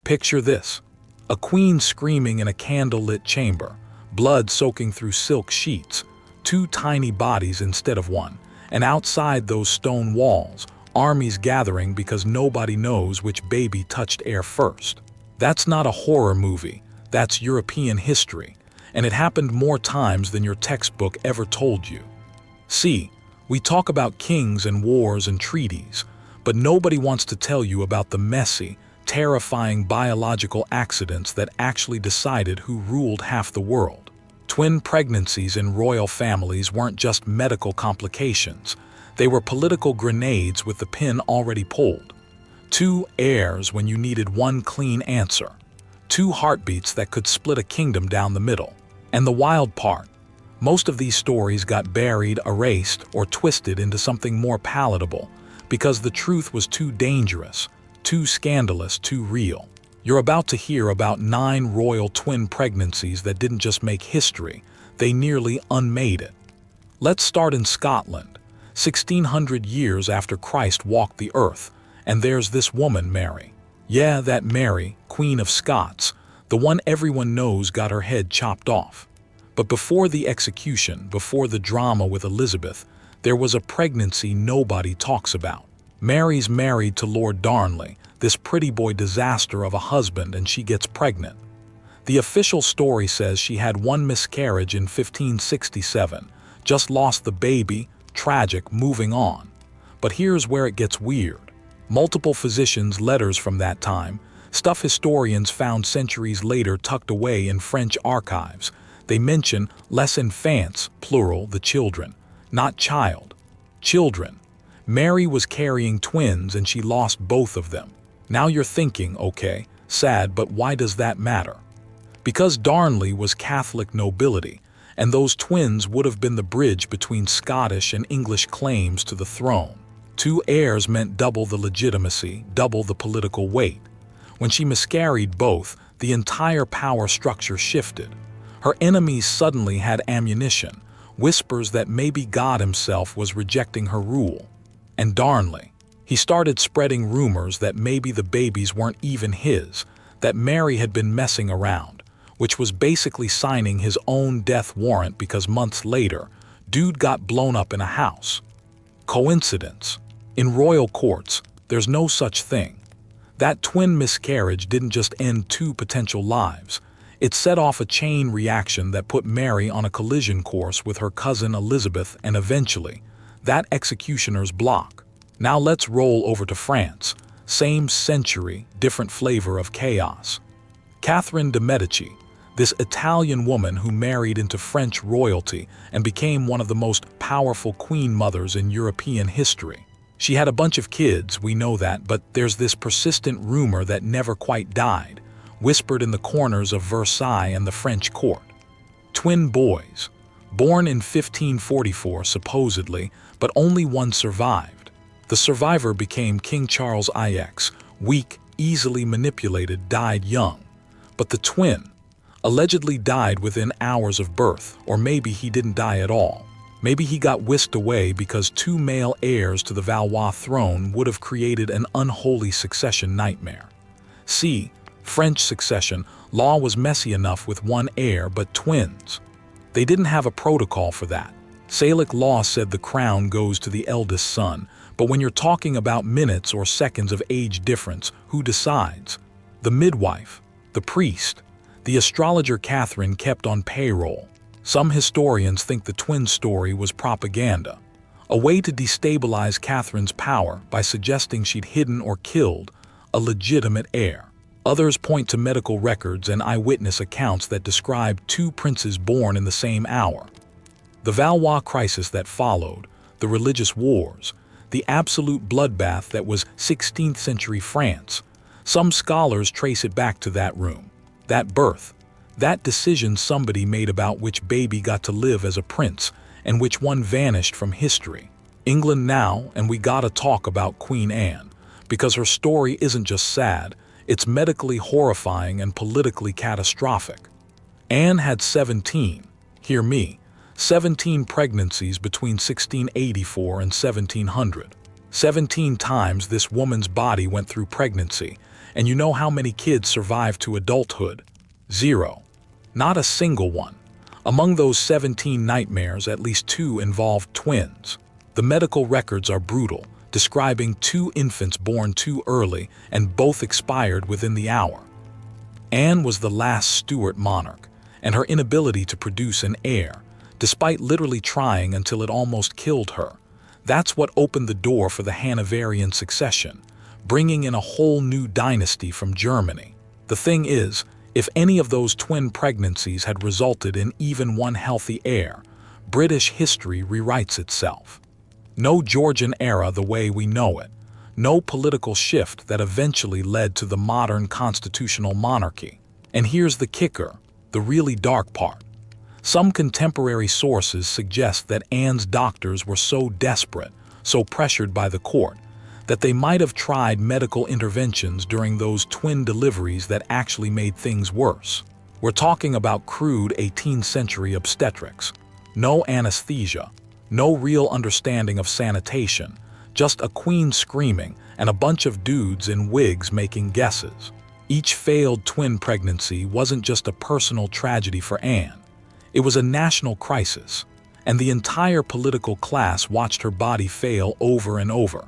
Picture this: a queen screaming in a candlelit chamber, blood soaking through silk sheets, two tiny bodies instead of one, and outside those stone walls, armies gathering because nobody knows which baby touched air first. That's not a horror movie, that's European history, and it happened more times than your textbook ever told you. See, we talk about kings and wars and treaties, but nobody wants to tell you about the messy, terrifying biological accidents that actually decided who ruled half the world. Twin pregnancies in royal families weren't just medical complications, they were political grenades with the pin already pulled. Two heirs when you needed one clean answer. Two heartbeats that could split a kingdom down the middle. And the wild part, most of these stories got buried, erased, or twisted into something more palatable because the truth was too dangerous, too scandalous, too real. You're about to hear about 9 royal twin pregnancies that didn't just make history, they nearly unmade it. Let's start in Scotland, 1600 years after Christ walked the earth, and there's this woman, Mary. Yeah, that Mary, Queen of Scots, the one everyone knows got her head chopped off. But before the execution, before the drama with Elizabeth, there was a pregnancy nobody talks about. Mary's married to Lord Darnley, this pretty boy disaster of a husband, and she gets pregnant. The official story says she had one miscarriage in 1567, just lost the baby, tragic, moving on. But here's where it gets weird. Multiple physicians' letters from that time, stuff historians found centuries later tucked away in French archives. They mention les enfants, plural, the children, not child, children. Mary was carrying twins and she lost both of them. Now you're thinking, okay, sad, but why does that matter? Because Darnley was Catholic nobility, and those twins would have been the bridge between Scottish and English claims to the throne. 2 heirs meant double the legitimacy, double the political weight. When she miscarried both, the entire power structure shifted. Her enemies suddenly had ammunition, whispers that maybe God himself was rejecting her rule. And Darnley, he started spreading rumors that maybe the babies weren't even his, that Mary had been messing around, which was basically signing his own death warrant because months later, dude got blown up in a house. Coincidence? In royal courts, there's no such thing. That twin miscarriage didn't just end 2 potential lives. It set off a chain reaction that put Mary on a collision course with her cousin Elizabeth and eventually, that executioner's block. Now let's roll over to France. Same century, different flavor of chaos. Catherine de Medici, this Italian woman who married into French royalty and became one of the most powerful queen mothers in European history. She had a bunch of kids, we know that, but there's this persistent rumor that never quite died, whispered in the corners of Versailles and the French court. Twin boys, born in 1544 supposedly, but only one survived. The survivor became King Charles IX, weak, easily manipulated, died young. But the twin allegedly died within hours of birth, or maybe he didn't die at all. Maybe he got whisked away because 2 male heirs to the Valois throne would have created an unholy succession nightmare. See, French succession law was messy enough with 1 heir, but twins. They didn't have a protocol for that. Salic law said the crown goes to the eldest son, but when you're talking about minutes or seconds of age difference, who decides? The midwife, the priest, the astrologer Catherine kept on payroll. Some historians think the twin story was propaganda, a way to destabilize Catherine's power by suggesting she'd hidden or killed a legitimate heir. Others point to medical records and eyewitness accounts that describe 2 princes born in the same hour. The Valois crisis that followed, the religious wars, the absolute bloodbath that was 16th century France. Some scholars trace it back to that room, that birth, that decision somebody made about which baby got to live as a prince and which one vanished from history. England now, and we gotta talk about Queen Anne, because her story isn't just sad, it's medically horrifying and politically catastrophic. Anne had 17, hear me, 17 pregnancies between 1684 and 1700. 17 times this woman's body went through pregnancy, And you know how many kids survived to adulthood? 0. Not a single one. Among those 17 nightmares, at least 2 involved twins. The medical records are brutal, describing 2 infants born too early and both expired within the hour. Anne was the last Stuart monarch, and her inability to produce an heir, despite literally trying until it almost killed her. That's what opened the door for the Hanoverian succession, bringing in a whole new dynasty from Germany. The thing is, if any of those twin pregnancies had resulted in even one healthy heir, British history rewrites itself. No Georgian era the way we know it. No political shift that eventually led to the modern constitutional monarchy. And here's the kicker, the really dark part. Some contemporary sources suggest that Anne's doctors were so desperate, so pressured by the court, that they might have tried medical interventions during those twin deliveries that actually made things worse. We're talking about crude 18th century obstetrics. No anesthesia, no real understanding of sanitation, just a queen screaming and a bunch of dudes in wigs making guesses. Each failed twin pregnancy wasn't just a personal tragedy for Anne. It was a national crisis, and the entire political class watched her body fail over and over,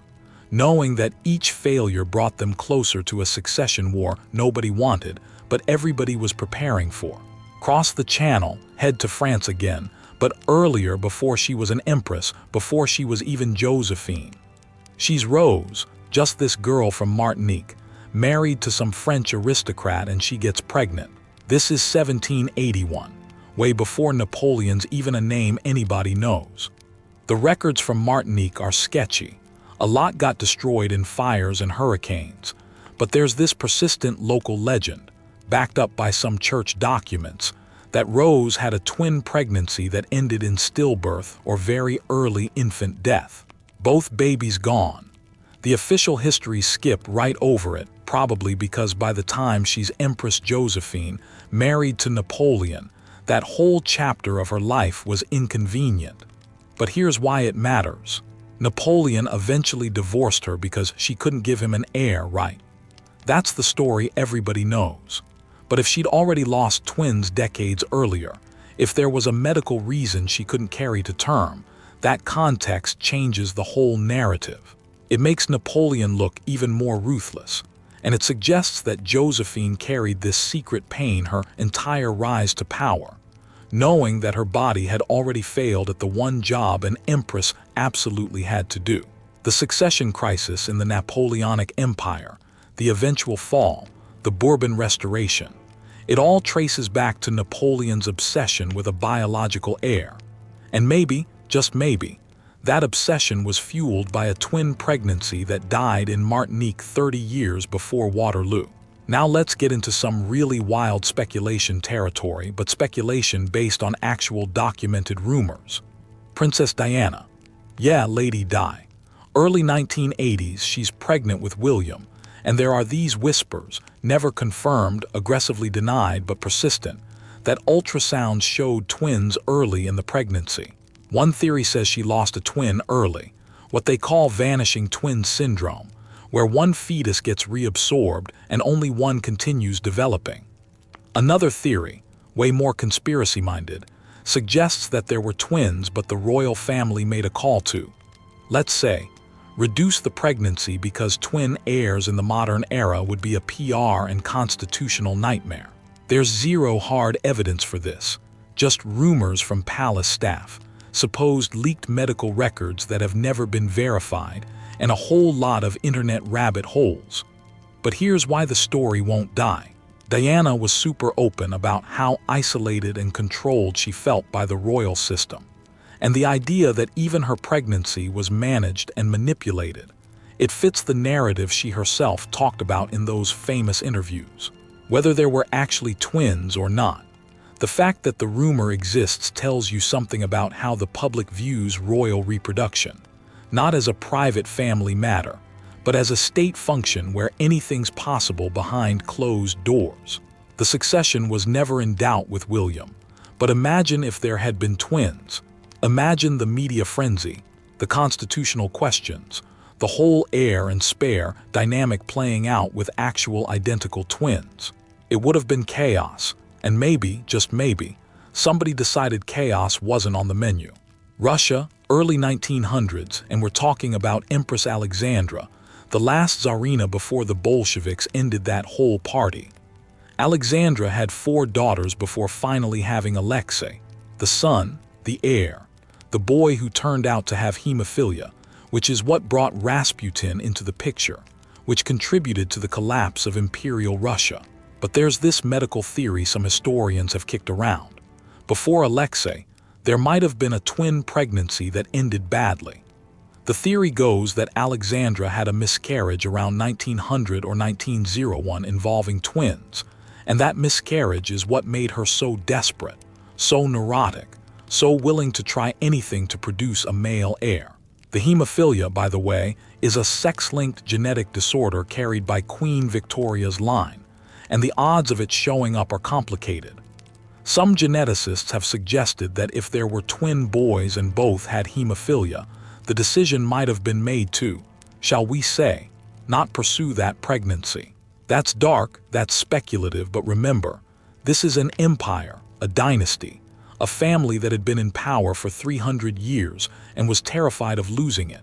knowing that each failure brought them closer to a succession war nobody wanted, but everybody was preparing for. Cross the channel, head to France again, but earlier, before she was an empress, before she was even Josephine. She's Rose, just this girl from Martinique, married to some French aristocrat, and she gets pregnant. This is 1781, way before Napoleon's even a name anybody knows. The records from Martinique are sketchy. A lot got destroyed in fires and hurricanes, but there's this persistent local legend, backed up by some church documents, that Rose had a twin pregnancy that ended in stillbirth or very early infant death. Both babies gone. The official histories skip right over it, probably because by the time she's Empress Josephine, married to Napoleon, that whole chapter of her life was inconvenient. But here's why it matters. Napoleon eventually divorced her because she couldn't give him an heir, right? That's the story everybody knows. But if she'd already lost twins decades earlier, if there was a medical reason she couldn't carry to term, that context changes the whole narrative. It makes Napoleon look even more ruthless, and it suggests that Josephine carried this secret pain her entire rise to power, knowing that her body had already failed at the one job an empress absolutely had to do. The succession crisis in the Napoleonic Empire, the eventual fall, the Bourbon Restoration, it all traces back to Napoleon's obsession with a biological heir. And maybe, just maybe, that obsession was fueled by a twin pregnancy that died in Martinique 30 years before Waterloo. Now let's get into some really wild speculation territory, but speculation based on actual documented rumors. Princess Diana. Yeah, Lady Di. Early 1980s, she's pregnant with William, and there are these whispers, never confirmed, aggressively denied but persistent, that ultrasounds showed twins early in the pregnancy. One theory says she lost a twin early, what they call vanishing twin syndrome, where one fetus gets reabsorbed and only one continues developing. Another theory, way more conspiracy-minded, suggests that there were twins but the royal family made a call to, let's say, reduce the pregnancy because twin heirs in the modern era would be a PR and constitutional nightmare. There's zero hard evidence for this, just rumors from palace staff, supposed leaked medical records that have never been verified, and a whole lot of internet rabbit holes. But here's why the story won't die. Diana was super open about how isolated and controlled she felt by the royal system, and the idea that even her pregnancy was managed and manipulated. It fits the narrative she herself talked about in those famous interviews. Whether there were actually twins or not, the fact that the rumor exists tells you something about how the public views royal reproduction, not as a private family matter, but as a state function where anything's possible behind closed doors. The succession was never in doubt with William, but imagine if there had been twins. Imagine the media frenzy, the constitutional questions, the whole heir and spare dynamic playing out with actual identical twins. It would have been chaos, and maybe, just maybe, somebody decided chaos wasn't on the menu. Russia, early 1900s, and we're talking about Empress Alexandra, the last Tsarina before the Bolsheviks ended that whole party. Alexandra had 4 daughters before finally having Alexei, the son, the heir, the boy who turned out to have hemophilia, which is what brought Rasputin into the picture, which contributed to the collapse of Imperial Russia. But there's this medical theory some historians have kicked around. Before Alexei, there might have been a twin pregnancy that ended badly. The theory goes that Alexandra had a miscarriage around 1900 or 1901 involving twins, and that miscarriage is what made her so desperate, so neurotic, so willing to try anything to produce a male heir. The hemophilia, by the way, is a sex-linked genetic disorder carried by Queen Victoria's line, and the odds of it showing up are complicated. Some geneticists have suggested that if there were twin boys and both had hemophilia, the decision might have been made to, shall we say, not pursue that pregnancy. That's dark, that's speculative, but remember, this is an empire, a dynasty, a family that had been in power for 300 years and was terrified of losing it.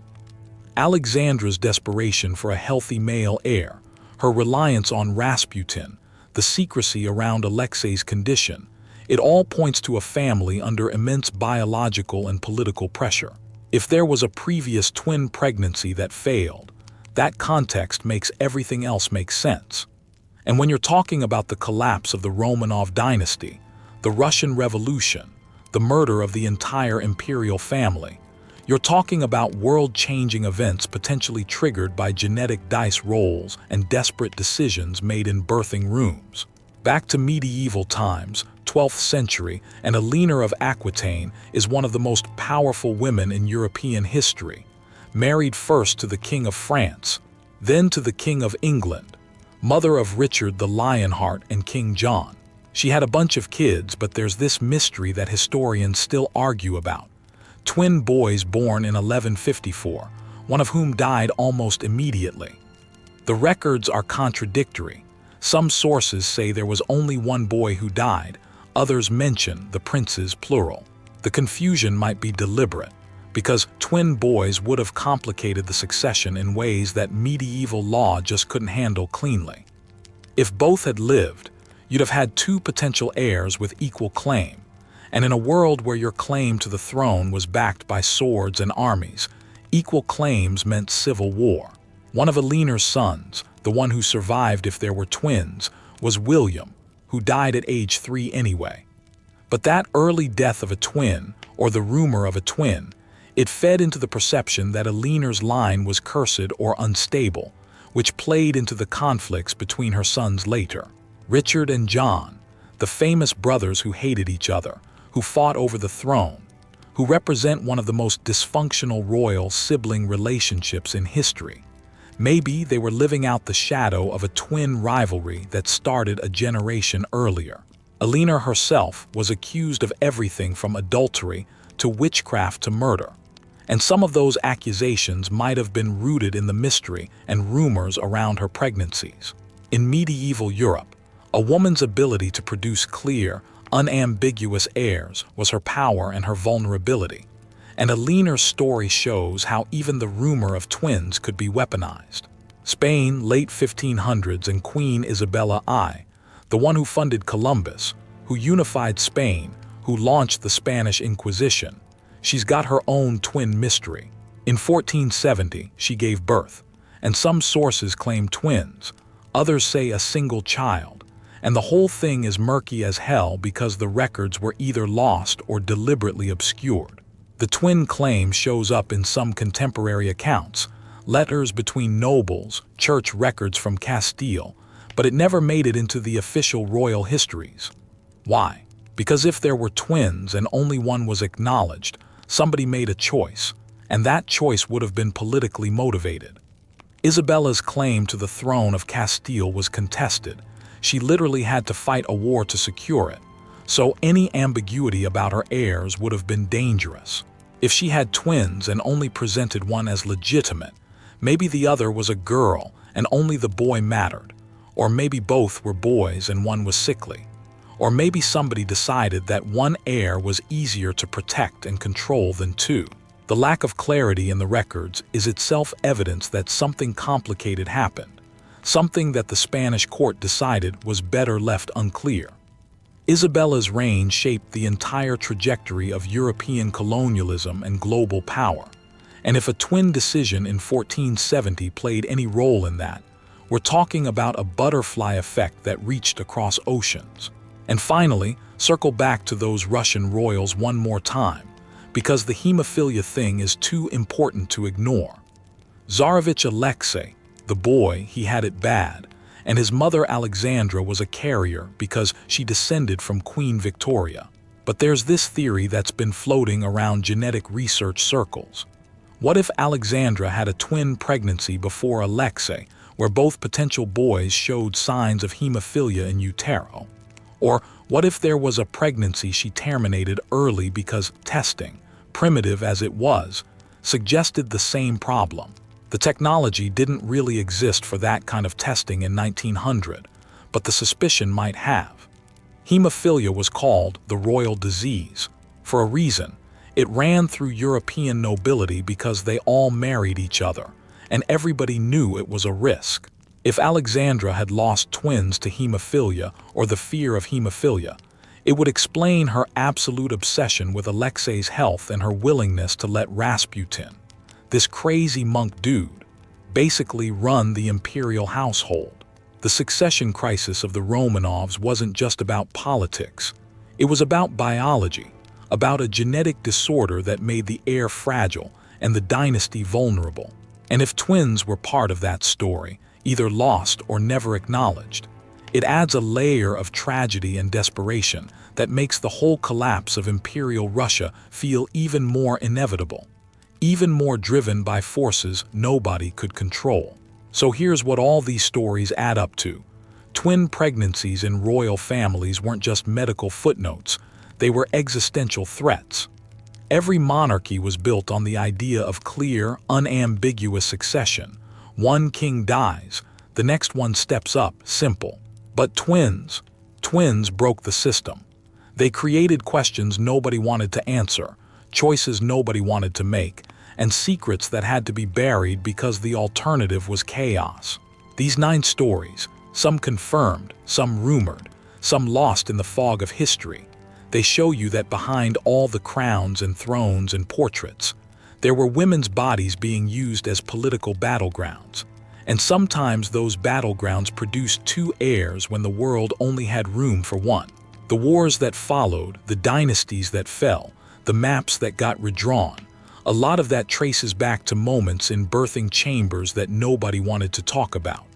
Alexandra's desperation for a healthy male heir, her reliance on Rasputin, the secrecy around Alexei's condition, it all points to a family under immense biological and political pressure. If there was a previous twin pregnancy that failed, that context makes everything else make sense. And when you're talking about the collapse of the Romanov dynasty, the Russian Revolution, the murder of the entire imperial family, you're talking about world-changing events potentially triggered by genetic dice rolls and desperate decisions made in birthing rooms. Back to medieval times, 12th century, and Eleanor of Aquitaine is one of the most powerful women in European history, married first to the King of France, then to the King of England, mother of Richard the Lionheart and King John. She had a bunch of kids, but there's this mystery that historians still argue about. Twin boys born in 1154, one of whom died almost immediately. The records are contradictory. Some sources say there was only one boy who died, others mention the princes plural. The confusion might be deliberate, because twin boys would have complicated the succession in ways that medieval law just couldn't handle cleanly. If both had lived, you'd have had 2 potential heirs with equal claim, and in a world where your claim to the throne was backed by swords and armies, equal claims meant civil war. One of Eleanor's sons, the one who survived if there were twins, was William, who died at age 3 anyway. But that early death of a twin, or the rumor of a twin, it fed into the perception that Eleanor's line was cursed or unstable, which played into the conflicts between her sons later. Richard and John, the famous brothers who hated each other, who fought over the throne, who represent one of the most dysfunctional royal sibling relationships in history. Maybe they were living out the shadow of a twin rivalry that started a generation earlier. Eleanor herself was accused of everything from adultery to witchcraft to murder, and some of those accusations might have been rooted in the mystery and rumors around her pregnancies. In medieval Europe, a woman's ability to produce clear, unambiguous heirs was her power and her vulnerability, and Eleanor's story shows how even the rumor of twins could be weaponized. Spain, late 1500s, and Queen Isabella I, the one who funded Columbus, who unified Spain, who launched the Spanish Inquisition, she's got her own twin mystery. In 1470, she gave birth, and some sources claim twins, others say a single child, and the whole thing is murky as hell because the records were either lost or deliberately obscured. The twin claim shows up in some contemporary accounts, letters between nobles, church records from Castile, but it never made it into the official royal histories. Why? Because if there were twins and only one was acknowledged, somebody made a choice, and that choice would have been politically motivated. Isabella's claim to the throne of Castile was contested. She literally had to fight a war to secure it, so any ambiguity about her heirs would have been dangerous. If she had twins and only presented one as legitimate, Maybe the other was a girl and only the boy mattered. Or maybe both were boys and one was sickly. Or maybe somebody decided that one heir was easier to protect and control than two. The lack of clarity in the records is itself evidence that something complicated happened, something that the Spanish court decided was better left unclear. Isabella's reign shaped the entire trajectory of European colonialism and global power. And if a twin decision in 1470 played any role in that, we're talking about a butterfly effect that reached across oceans. And finally, circle back to those Russian royals one more time, because the hemophilia thing is too important to ignore. Tsarevich Alexei, the boy, he had it bad, and his mother Alexandra was a carrier because she descended from Queen Victoria. But there's this theory that's been floating around genetic research circles. What if Alexandra had a twin pregnancy before Alexei, where both potential boys showed signs of hemophilia in utero? Or what if there was a pregnancy she terminated early because testing, primitive as it was, suggested the same problem? The technology didn't really exist for that kind of testing in 1900, but the suspicion might have. Hemophilia was called the royal disease for a reason. It ran through European nobility because they all married each other, and everybody knew it was a risk. If Alexandra had lost twins to hemophilia or the fear of hemophilia, it would explain her absolute obsession with Alexei's health and her willingness to let Rasputin, this crazy monk dude, basically run the imperial household. The succession crisis of the Romanovs wasn't just about politics. It was about biology, about a genetic disorder that made the heir fragile and the dynasty vulnerable. And if twins were part of that story, either lost or never acknowledged, it adds a layer of tragedy and desperation that makes the whole collapse of Imperial Russia feel even more inevitable, even more driven by forces nobody could control. So here's what all these stories add up to. Twin pregnancies in royal families weren't just medical footnotes, they were existential threats. Every monarchy was built on the idea of clear, unambiguous succession. One king dies, the next one steps up, simple. But twins broke the system. They created questions nobody wanted to answer, choices nobody wanted to make, and secrets that had to be buried because the alternative was chaos. These 9 stories, some confirmed, some rumored, some lost in the fog of history, they show you that behind all the crowns and thrones and portraits, there were women's bodies being used as political battlegrounds. And sometimes those battlegrounds produced 2 heirs when the world only had room for one. The wars that followed, the dynasties that fell, the maps that got redrawn, a lot of that traces back to moments in birthing chambers that nobody wanted to talk about.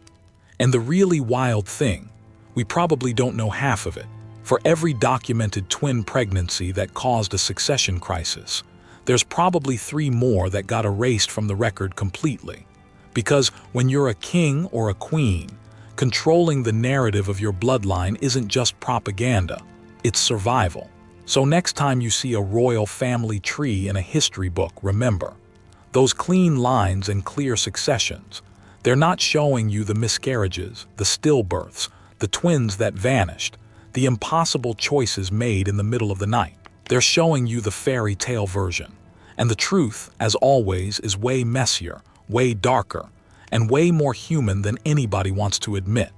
And the really wild thing, we probably don't know half of it. For every documented twin pregnancy that caused a succession crisis, there's probably 3 more that got erased from the record completely. Because when you're a king or a queen, controlling the narrative of your bloodline isn't just propaganda, it's survival. So next time you see a royal family tree in a history book, remember, those clean lines and clear successions, they're not showing you the miscarriages, the stillbirths, the twins that vanished, the impossible choices made in the middle of the night. They're showing you the fairy tale version. And the truth, as always, is way messier, way darker, and way more human than anybody wants to admit.